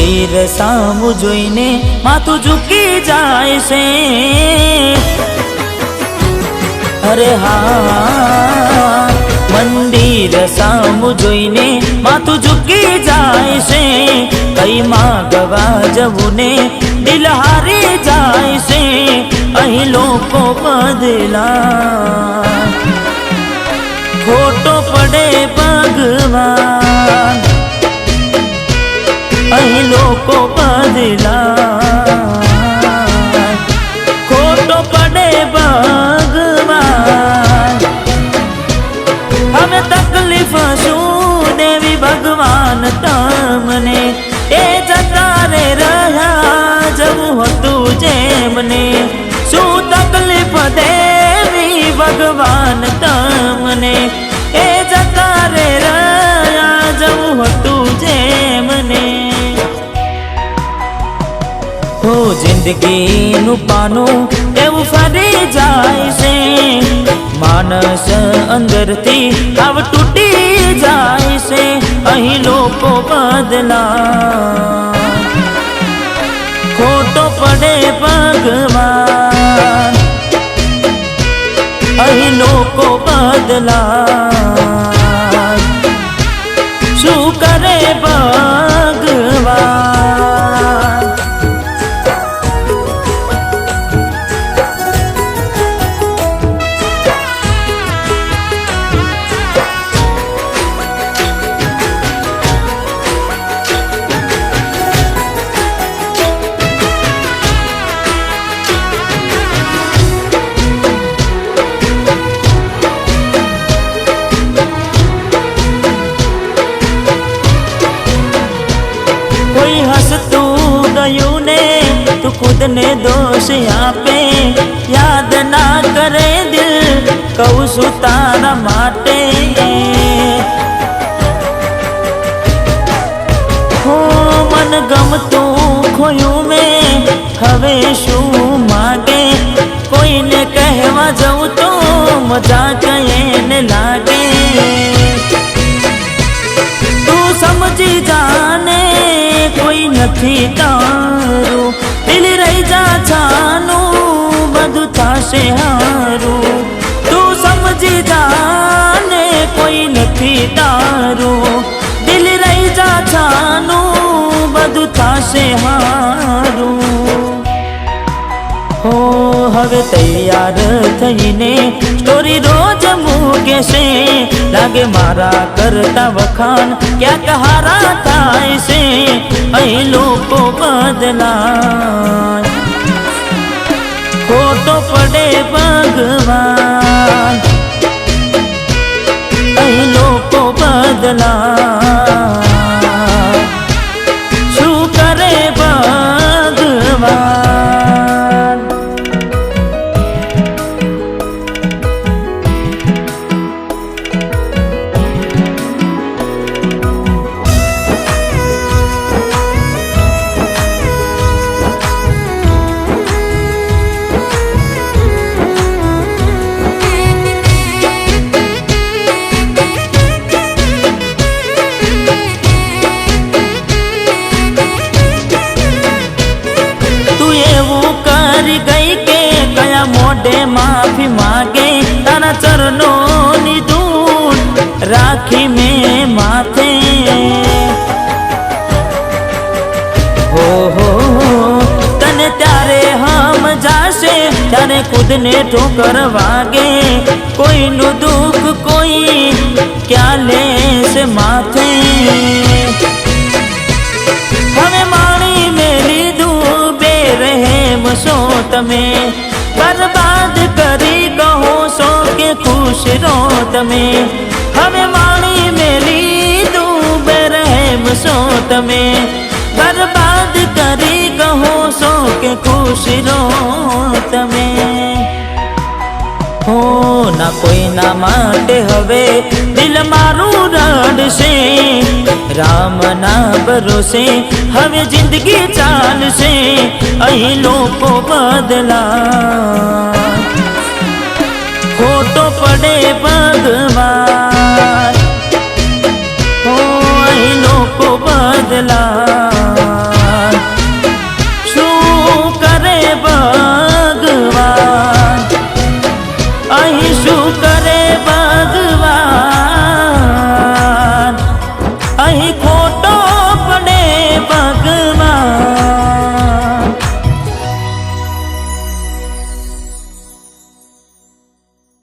મંદિર સામું જોઈને માથું ઝૂકી જાય છે। અરે હા, મંદિર સામું જોઈને માથું ઝૂકી જાય છે। કઈ માગવા જવું ને દિલ હારી જાય છે। અહીં લોકો બદલા ખોટો પડે ભગવાન, અહીં લોકો બદલા ખોટો પડે ભગવાન। હવે તકલીફ શું દેવી ભગવાન તમને, એ જતા રે રહ્યા જવું હતું જેમને। શું તકલીફ દેવી ભગવાન તમને, એ જતા રે રહ્યા જવું હતું જેમને। હો જિંદગીનું પાનું એવું ફરી જાય છે। માનસ અંદરથી આવ તૂટી જાય છે। અહીં લોકો બદલા ખોટો પડે ભગવાન, અહીં લોકો બદલા શું કરે ભગવાન। કોઈ હસતું ગયું ને તું ખુદને દોષ આપે, યાદ ના કરે દિલ કહું છું તારા માટે। હો મન ગમતું ખોયું મેં હવે શું માગે, કોઈને કહેવા જવું તો મજા કઈને લાગે। તું સમજી જાને કોઈ નથી તારું, દિલ રહી જા છાનું બધું થશે હારું। તું સમજી જાને કોઈ નથી તારું, દિલ રહી જા છાનું બધું થશે હારું। હો હવે તૈયાર થઈને સ્ટોરી રોજ મૂકે છે, લાગે મારા કરતા વખાણ ક્યાંક હારા થાય છે। અહીં લોકો બદલાય ખોટો પડે ભગવાન, અહીં લોકો બદલાય શું કરે ભગવાન। મોઢે માફી માગે તારા ચરણોની ધૂળ રાખી મેં માથે। હો તને ત્યારે હમ જાશે ત્યારે ખુદને ઠોકર વાગે, કોઈનું દુઃખ કોઈ ક્યાં લેશે માથે। હવે માણી મેં લીધું બે રહેમ છો તમે, बर्बाद करी कहो सो के खुश रो तमे। हमें माणी मेरी दूब रहम सो तमे, बर्बाद करी कहो सो के खुश रो तमे। हो ना कोई ना माटे हवे दिल मारू रड़से, राम ना भरोसे हवे जिंदगी चालशे। અહીં લોકો બદલા ખોટો પડે ભગવાન,